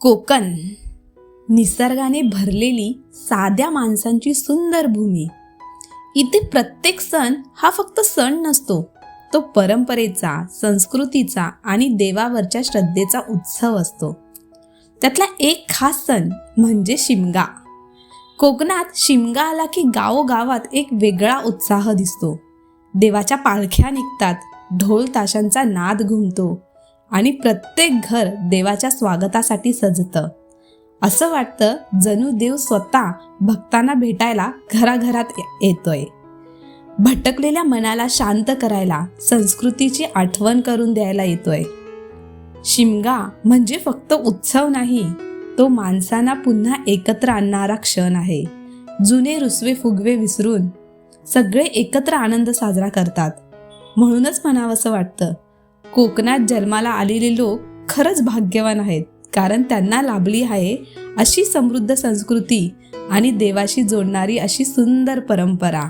कोकण निसर्गाने भरलेली साध्या माणसांची सुंदर भूमी. इथे प्रत्येक सण हा फक्त सण नसतो, तो परंपरेचा, संस्कृतीचा आणि देवावरच्या श्रद्धेचा उत्सव असतो. त्यातला एक खास सण म्हणजे शिमगा. कोकणात शिमगा आला की गावोगावात एक वेगळा उत्साह दिसतो. देवाच्या पालख्या निघतात, ढोल ताशांचा नाद घुमतो आणि प्रत्येक घर देवाच्या स्वागतासाठी सजतं. असं वाटतं जणू देव स्वतः भक्तांना भेटायला घराघरात येतोय. भटकलेल्या मनाला शांत करायला, संस्कृतीची आठवण करून द्यायला येतोय. शिमगा म्हणजे फक्त उत्सव नाही, तो माणसांना पुन्हा एकत्र आणणारा क्षण आहे. जुने रुसवे फुगवे विसरून सगळे एकत्र आनंद साजरा करतात. म्हणूनच म्हणावंसं वाटतं, कोकणात जन्माला आलेले लोक खरंच भाग्यवान आहेत, कारण त्यांना लाभली आहे अशी समृद्ध संस्कृती आणि देवाशी जोडणारी अशी सुंदर परंपरा.